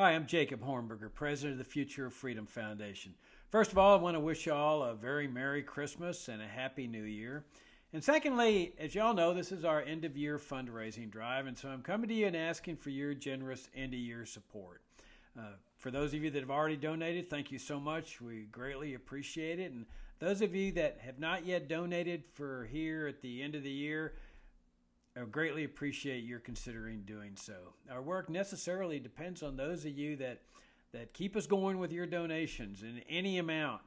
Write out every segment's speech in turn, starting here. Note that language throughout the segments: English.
Hi, I'm Jacob Hornberger, President of the Future of Freedom Foundation. First of all, I want to wish you all a very Merry Christmas and a Happy New Year. And secondly, as y'all know, this is our end-of-year fundraising drive, and so I'm coming to you and asking for your generous end-of-year support. For those of you that have already donated, thank you so much. We greatly appreciate it. And those of you that have not yet donated for here at the end of the year, I greatly appreciate your considering doing so. Our work necessarily depends on those of you that keep us going with your donations in any amount.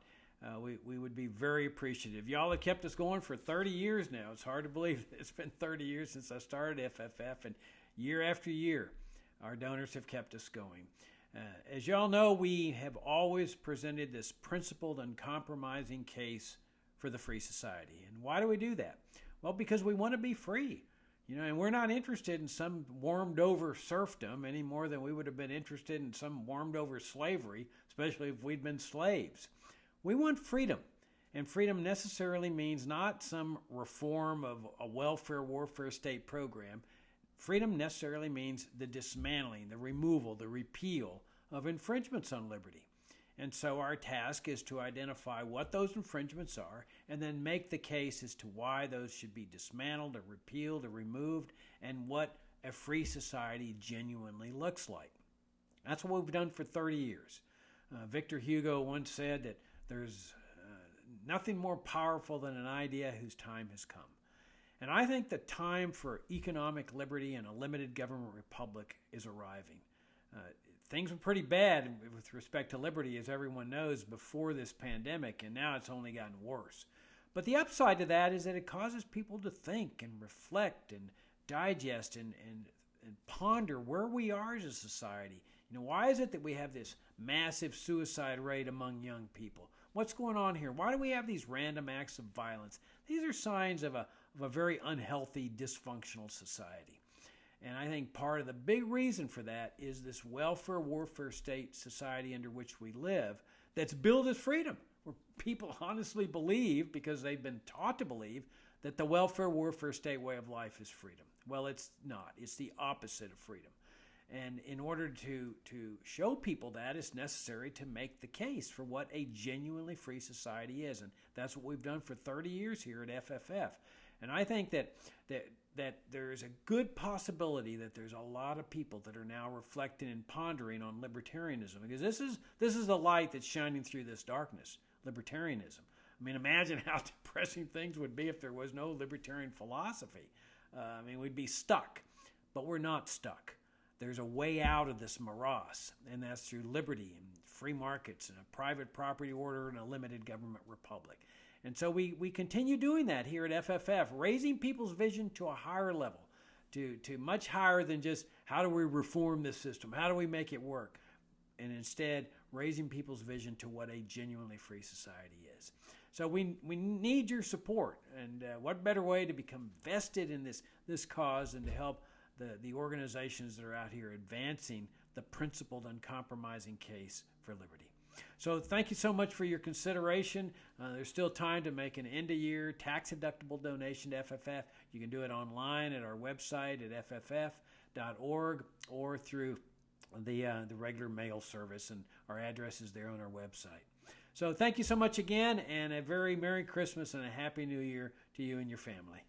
We would be very appreciative. Y'all have kept us going for 30 years now. It's hard to believe it's been 30 years since I started FFF, and year after year, our donors have kept us going. As y'all know, we have always presented this principled, uncompromising case for the free society. And why do we do that? Well, because we want to be free. And we're not interested in some warmed-over serfdom any more than we would have been interested in some warmed-over slavery, especially if we'd been slaves. We want freedom, and freedom necessarily means not some reform of a welfare warfare state program. Freedom necessarily means the dismantling, the removal, the repeal of infringements on liberty. And so our task is to identify what those infringements are and then make the case as to why those should be dismantled or repealed or removed and what a free society genuinely looks like. That's what we've done for 30 years. Victor Hugo once said that there's nothing more powerful than an idea whose time has come. And I think the time for economic liberty and a limited government republic is arriving. Things were pretty bad with respect to liberty, as everyone knows, before this pandemic, and now it's only gotten worse. But the upside to that is that it causes people to think and reflect and digest and ponder where we are as a society. Why is it that we have this massive suicide rate among young people? What's going on here? Why do we have these random acts of violence? These are signs of a very unhealthy, dysfunctional society. And I think part of the big reason for that is this welfare warfare state society under which we live that's billed as freedom, where people honestly believe, because they've been taught to believe, that the welfare warfare state way of life is freedom. Well, it's not. It's the opposite of freedom. And in order to show people that, it's necessary to make the case for what a genuinely free society is. And that's what we've done for 30 years here at FFF. And I think that there is a good possibility that there's a lot of people that are now reflecting and pondering on libertarianism, because this is the light that's shining through this darkness, libertarianism. I mean, imagine how depressing things would be if there was no libertarian philosophy. We'd be stuck, but we're not stuck. There's a way out of this morass, and that's through liberty and free markets and a private property order and a limited government republic. And so we continue doing that here at FFF, raising people's vision to a higher level, to much higher than just how do we reform this system, how do we make it work, and instead raising people's vision to what a genuinely free society is. So we need your support, and what better way to become vested in this cause than to help the organizations that are out here advancing the principled, uncompromising case for liberty. So thank you so much for your consideration. There's still time to make an end-of-year tax-deductible donation to FFF. You can do it online at our website at fff.org or through the regular mail service, and our address is there on our website. So thank you so much again, and a very Merry Christmas and a Happy New Year to you and your family.